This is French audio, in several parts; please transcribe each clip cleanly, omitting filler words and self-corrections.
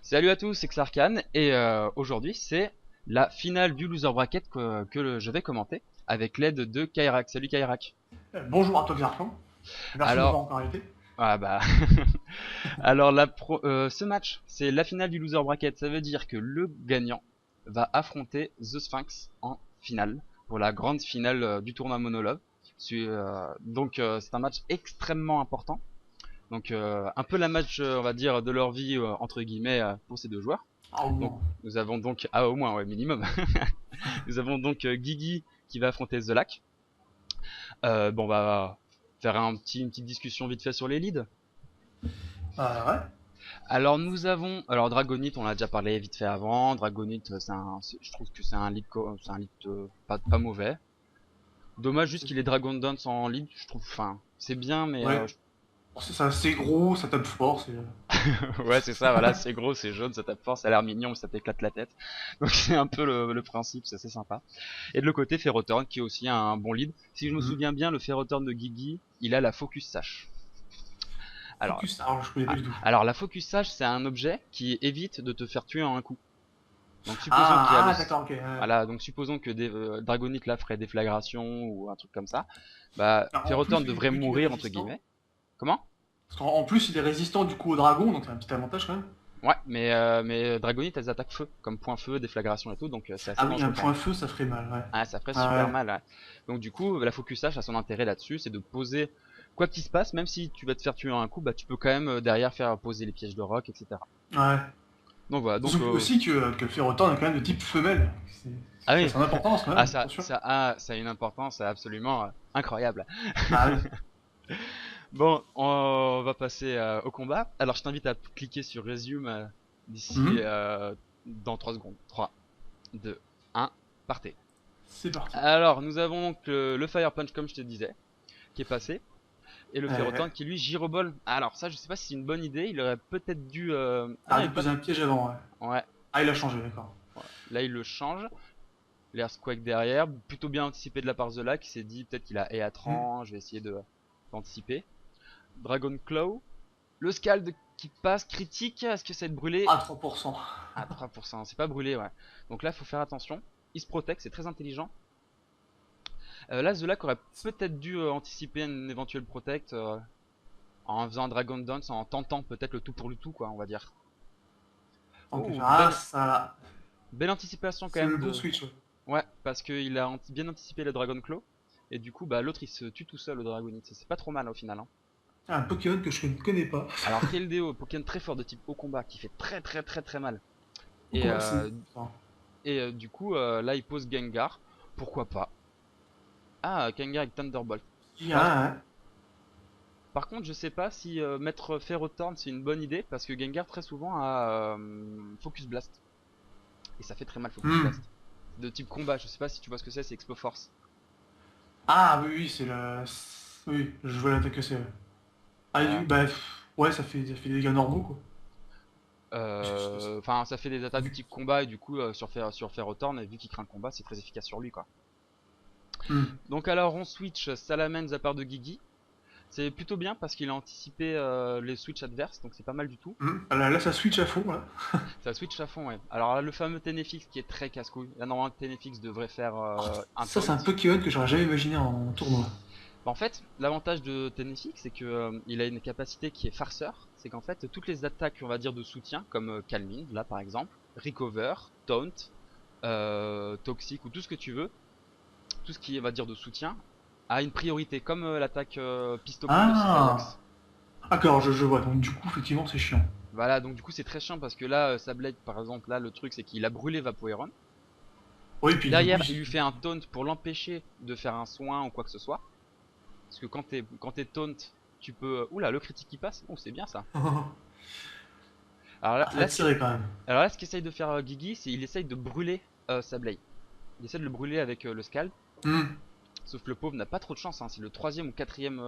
Salut à tous, c'est Xarkan et aujourd'hui c'est la finale du loser bracket je vais commenter avec l'aide de Kairak. Salut Kairak. Bonjour à toi Xarfan, merci de m'avoir Alors, encore invité. ah bah, ce match c'est la finale du loser bracket. Ça veut dire que le gagnant va affronter The Sphinx en finale pour la grande finale du tournoi Monologue. C'est un match extrêmement important. Donc un peu la match on va dire de leur vie entre guillemets pour ces deux joueurs. Ah au Donc moins. nous avons donc au moins ouais minimum. Nous avons donc Guigui qui va affronter The Lac. Bon on va faire une petite discussion vite fait sur les leads. Ouais. Alors nous avons alors Dragonite on l'a déjà parlé vite fait avant. Dragonite je trouve que c'est un lead pas mauvais. Dommage juste qu'il ait Dragon Dance en lead, je trouve. Enfin c'est bien mais Ouais. C'est assez gros, ça tape fort, c'est... ouais, c'est ça, voilà, c'est gros, c'est jaune, ça tape fort, ça a l'air mignon, mais ça t'éclate la tête. Donc c'est un peu le principe, c'est assez sympa. Et de l'autre côté, Ferrothorn, qui est aussi un bon lead. Si je me Mhm. souviens bien, le Ferrothorn de Guigui, il a la Focus Sash. Alors, Focus, alors je connais pas du tout. alors la Focus Sash, c'est un objet qui évite de te faire tuer en un coup. Donc supposons qu'il y a le... D'accord, ok. Voilà, donc supposons que Dragonite là ferait déflagration ou un truc comme ça. Bah, Alors, en plus, Ferrothorn devrait vu qu'il est mourir, entre résistant, guillemets. Comment? parce qu'en plus il est résistant du coup au dragon, donc c'est un petit avantage quand même. Ouais, mais Dragonite, elles attaquent feu, comme point feu, déflagration et tout, donc c'est assez Ah oui, un dangereux quand même. point feu, ça ferait mal, ouais. Ah, ça ferait Ah super ouais. mal. Ouais. Donc du coup, la Focus Sash a son intérêt là-dessus, c'est de poser quoi qu'il se passe, même si tu vas te faire tuer en un coup, bah tu peux quand même derrière faire poser les pièges de rock, etc. Ouais. Donc voilà, donc Surtout aussi que le Ferrothorn est quand même de type femelle. C'est ah ça a oui, son importance quand ah même, ça attention. ça ça a une importance absolument incroyable. Ah oui. Bon, on va passer au combat. Alors je t'invite à cliquer sur Resume d'ici Mhm. dans 3 secondes. 3, 2, 1, partez. C'est parti. Alors nous avons donc le Fire Punch comme je te disais, qui est passé. Et le Ouais. Ferrothorn qui lui gyroball. Alors ça je sais pas si c'est une bonne idée, il aurait peut-être dû... Ah Ah, il de est pas... poser un piège avant, ouais. Ouais, Ah, il a changé, d'accord. là il le change. L'Earthquake derrière, plutôt bien anticipé de la part de Zola qui s'est dit peut-être qu'il a Mhm. Eatran, je vais essayer d'anticiper. Dragon Claw, le Scald qui passe critique, est-ce que ça va être brûlé? Ah, 3%. Ah 3%, c'est pas brûlé ouais. Donc là faut faire attention, il se protège, c'est très intelligent. Là Zola aurait peut-être dû anticiper un éventuel protect en faisant un Dragon Dance, en tentant peut-être le tout pour le tout quoi on va dire. Ok, Oh, ah, ça, belle anticipation quand c'est le même bon de... switch. Ouais. Ouais, parce qu'il a bien anticipé le Dragon Claw. Et du coup, bah l'autre il se tue tout seul, le Dragonite. C'est pas trop mal au final. Hein. Un Pokémon que je ne connais pas. Alors Keldeo, Pokémon très fort de type haut combat, qui fait très mal. Au Et, combat, c'est. Enfin, du coup, là il pose Gengar. Pourquoi pas? Ah, Gengar avec Thunderbolt. il y Par, a un. par contre, je sais pas si mettre Ferrothorn c'est une bonne idée, parce que Gengar très souvent a Focus Blast. Et ça fait très mal Focus Hmm. Blast. De type combat, je sais pas si tu vois ce que c'est Exploforce. Ah, oui, oui, c'est le. Oui, je vois l'attaque que c'est. Ouais. Ah, Voilà. bah, ouais, ça fait des dégâts normaux, quoi. Enfin, ça fait des attaques Vu- type combat et du coup sur Ferrothorn, vu qu'il craint le combat, c'est très efficace sur lui quoi. Hmm. Donc alors on switch Salamence à part de Guigui. C'est plutôt bien parce qu'il a anticipé les switch adverses, donc c'est pas mal du tout. Hmm. Ah, là, ça switch à fond, là. Ça switch à fond, ouais. Alors là, le fameux Tenefix qui est très casse-couille. Là, normalement, Tenefix devrait faire un Ça, taunt. c'est un Pokémon que j'aurais jamais imaginé en tournoi. Bah, en fait, l'avantage de Tenefix, c'est que il a une capacité qui est farceur. C'est qu'en fait, toutes les attaques, on va dire, de soutien, comme Calmine, là par exemple, Recover, Taunt, Toxic ou tout ce que tu veux, tout ce qui est, on va dire, de soutien, a une priorité, comme l'attaque Pistoplume de Ah! Cycaillux. D'accord, je vois. Donc, du coup, effectivement, c'est chiant. Voilà, donc du coup c'est très chiant parce que là, Sableye par exemple, là le truc c'est qu'il a brûlé Vaporeon. Oui, puis du coup, Derrière, il lui fait un taunt pour l'empêcher de faire un soin ou quoi que ce soit. Parce que quand t'es taunt, tu peux... Oula, le critique qui passe, oh c'est bien ça. Alors là, ah, ça va là, ce que- tirer quand même. Alors là, ce qu'essaye de faire Guigui, c'est il essaye de brûler Sableye. Il essaie de le brûler avec le Scald. Hmm. Sauf que le pauvre n'a pas trop de chance, hein. C'est le troisième ou quatrième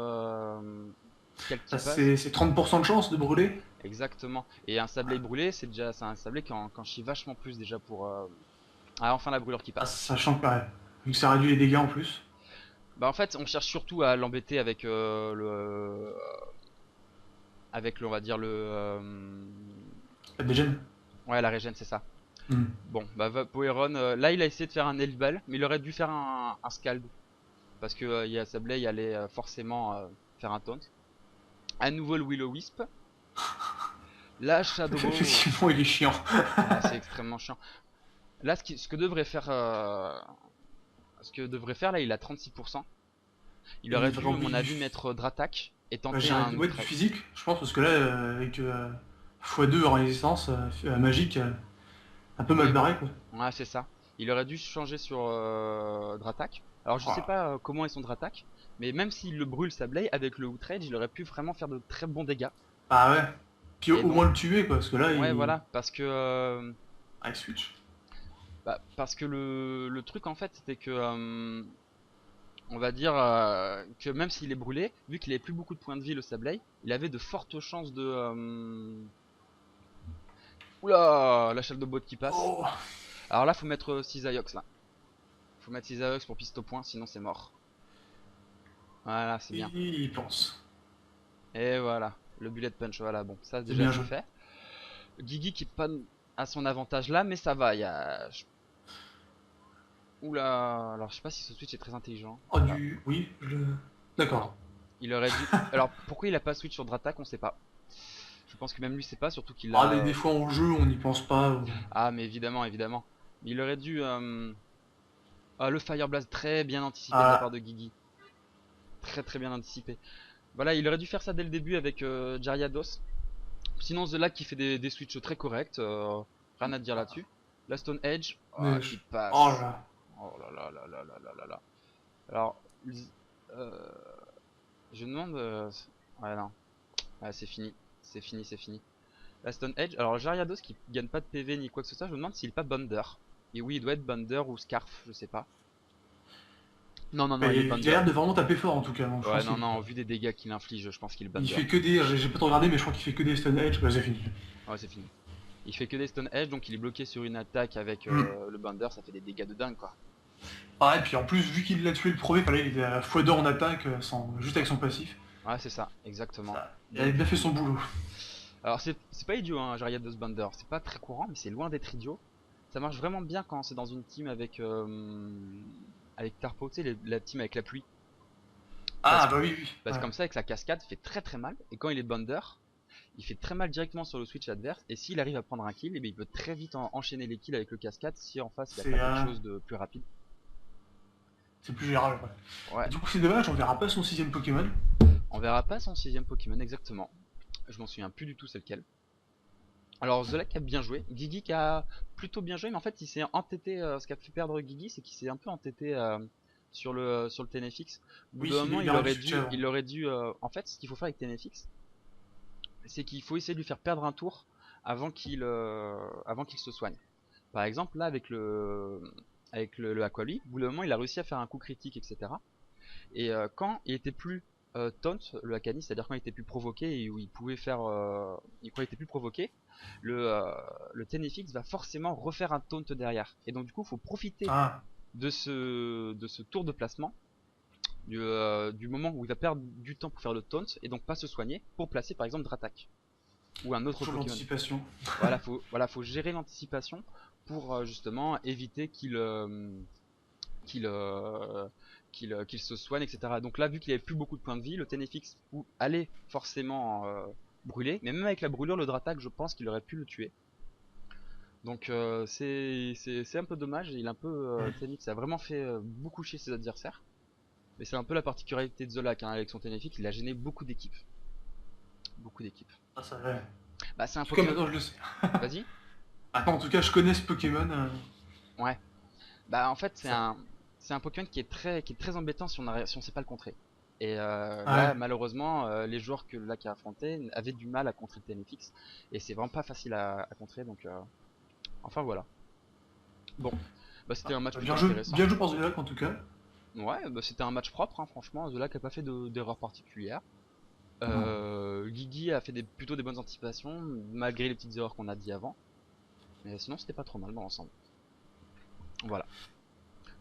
Scald qui Ça, passe. c'est 30% de chance de brûler. Exactement. Et un Sableye brûlé, c'est un Sableye qui en chie vachement plus déjà pour... Ah, enfin la brûlure qui Ah, passe. sachant que, ouais, vu que ça réduit les dégâts en plus. Bah en fait, on cherche surtout à l'embêter avec on va dire La dégène. Ouais, la régène, c'est ça. Hmm. Bon, bah Vaporeon, là il a essayé de faire un Elbal, mais il aurait dû faire un Scald. Parce que Sableye allait forcément faire un taunt. À nouveau le Will-O-Wisp. La Shadow Ball. Effectivement, il est chiant. Ah, c'est extrêmement chiant. Là, ce que devrait faire, là, il a 36%. Il Il aurait dû, à vraiment mon avis, mettre Dratak et bah, tenter un ouais, du outrage. physique, je pense, parce que là, avec x2 en résistance magique, un peu mal Oui, barré, quoi. ouais, c'est ça. Il aurait dû changer sur Dratak. Alors, je sais Voilà. pas comment est son Dratak, mais même s'il le brûle Sableye, avec le outrage, il aurait pu vraiment faire de très bons dégâts. Ah ouais. Puis Et au moins donc, le tuer, quoi, parce que là, ouais, il. voilà, parce que Ah, il switch. le truc en fait, c'était que on va dire que même s'il est brûlé, vu qu'il avait plus beaucoup de points de vie le Sableye, il avait de fortes chances de oula, la de bot qui passe. Oh, Alors là, faut mettre Cisaiox là. Faut mettre Cisaiox pour piste au point, sinon c'est mort. Voilà, c'est bien. il pense. Et voilà, le bullet punch, voilà, bon, ça C'est déjà bien c'est joué. fait. Gigi qui est pas à son avantage là, mais ça va, oula, alors je sais pas si ce switch est très intelligent. Oh, Ah, du. Oui, je le. non, D'accord. il aurait dû. Alors pourquoi il a pas switch sur Dratak, on sait pas. Je pense que même lui sait pas, surtout qu'il Ah, a. des fois en jeu, on n'y pense pas. Ah, mais évidemment, évidemment. Mais il aurait dû. Ah, le Fire Blast très bien anticipé de la part Ah, de Gigi. Très très bien anticipé. Voilà, il aurait dû faire ça dès le début avec Jariados. Sinon, The Lag qui fait des switches très corrects. Rien à dire là-dessus. La Stone Edge, mais. qui Oh passe. là. Oh là là là là là là là là. Alors, euh, je me demande. Ouais, non. Ouais, c'est fini. C'est fini, c'est fini. La Stone Edge. Alors, Jariados qui gagne pas de PV ni quoi que ce soit, je me demande s'il est pas Bonder. Et oui, il doit être Bonder ou Scarf, je sais pas. Non, non, non, il est Mais il a Bonder. l'air de vraiment taper fort en tout cas. Donc, je Ouais, pense non, qu'il non, vu des dégâts qu'il inflige, je pense qu'il est il Bonder. fait que des. J'ai pas trop regardé, mais je crois qu'il fait que des Stone Edge. Bah, c'est fini. Ouais, c'est fini. Il fait que des Stone Edge, donc il est bloqué sur une attaque avec Hmm. le Bonder, ça fait des dégâts de dingue, quoi. Ah, et puis en plus, vu qu'il l'a tué le premier, fallait, il était à x2 en attaque, juste avec son passif. Ouais, c'est ça, exactement. Ça, il avait Donc, bien fait son boulot. alors c'est pas idiot, hein, Jariados Bonder. C'est pas très courant, mais c'est loin d'être idiot. Ça marche vraiment bien quand c'est dans une team avec Tarpo, tu sais, la team avec la pluie. Parce Ah, que, bah oui, oui. parce que Ouais. comme ça, avec sa cascade, il fait très très mal. Et quand il est Bonder, il fait très mal directement sur le switch adverse. Et s'il arrive à prendre un kill, eh bien, il peut très vite enchaîner les kills avec le cascade si en face il n'y a C'est pas quelque chose de plus rapide. c'est plus gérable, ouais. Et Ouais, du coup, c'est dommage, on verra pas son sixième Pokémon. on verra pas son sixième Pokémon exactement. Je m'en souviens plus du tout c'est lequel. Alors Zolak a bien joué, Gigi qui a plutôt bien joué, mais en fait il s'est entêté. Ce qui a fait perdre Gigi, c'est qu'il s'est un peu entêté sur le TNFX. Au bout Oui, d'un moment, il aurait dû switcher avant. en fait, ce qu'il faut faire avec TNFX, c'est qu'il faut essayer de lui faire perdre un tour avant qu'il se soigne. Par exemple, là avec le Aquali, au bout d'un moment, il a réussi à faire un coup critique, etc. Et quand il était plus taunt, le Akani, c'est-à-dire quand il était plus provoqué et où il pouvait faire, quand il était plus provoqué, le Tenefix va forcément refaire un taunt derrière. Et donc du coup, il faut profiter Ah, de ce tour de placement, du moment où il va perdre du temps pour faire le taunt et donc pas se soigner pour placer par exemple Dratak ou un autre toujours Pokémon. l'anticipation. Voilà, faut gérer l'anticipation pour justement éviter qu'il qu'il se soigne, etc. Donc là, vu qu'il avait plus beaucoup de points de vie, le Tenefix allait forcément brûler, mais même avec la brûlure, le Dratak, je pense qu'il aurait pu le tuer. Donc c'est un peu dommage, il a un peu Tenefix a vraiment fait beaucoup chier ses adversaires. Mais c'est un peu la particularité de Zolak, hein, avec son Tenefix, il a gêné beaucoup d'équipes. Beaucoup d'équipes. Ah, ça va. En Bah c'est un tout cas, Pokémon. maintenant je le sais. Vas-y. Attends, en tout cas, je connais ce Pokémon. Ouais. Bah en fait c'est Ça... un Pokémon qui est très embêtant si on sait pas le contrer. Et Ah là ouais. malheureusement les joueurs que Lac a affronté avaient du mal à contrer le Tenefix et c'est vraiment pas facile à contrer donc enfin voilà. Bon, bah c'était un match plutôt intéressant. Bien joué pour Zolak en tout cas. Ouais, bah c'était un match propre, hein, franchement. The Lac a pas fait d'erreur particulière. Non. Guigui a fait plutôt des bonnes anticipations malgré les petites erreurs qu'on a dit avant. Mais sinon c'était pas trop mal dans l'ensemble. Voilà.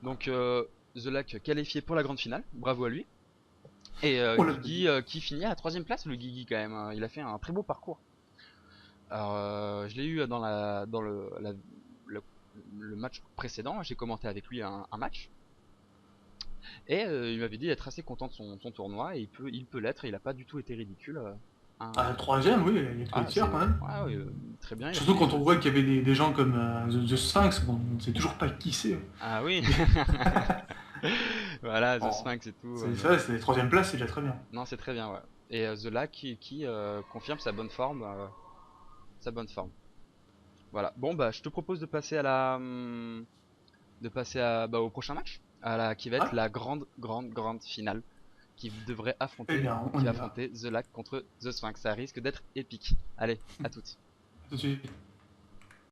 Donc The Lac qualifié pour la grande finale, bravo à lui. Et Oh là, Guigui qui finit à la troisième place, le Guigui quand même. Il a fait un très beau parcours. Alors, je l'ai eu dans le, le match précédent. J'ai commenté avec lui un match. Et il m'avait dit d'être assez content de son tournoi. Et il peut l'être. Il a pas du tout été ridicule. Ah, le troisième, oui, il est Ah, fier quand même. ouais, ouais, très bien. Il a Surtout fait. quand on voit qu'il y avait des gens comme The Sphinx, bon, on ne sait toujours pas qui c'est. Ah oui. Voilà, The Bon, Sphinx et tout. c'est ça, c'est troisième place, c'est déjà très bien. Non, c'est très bien, ouais. Et The Lac qui confirme sa bonne forme. Sa bonne forme. Voilà. Bon, bah, je te propose de passer bah, au prochain match, qui va être Ah, la grande finale, qui devrait eh affronter, bien, on qui y va va. affronter The Lac contre The Sphinx. Ça risque d'être épique. Allez, à toutes. Tout de suite.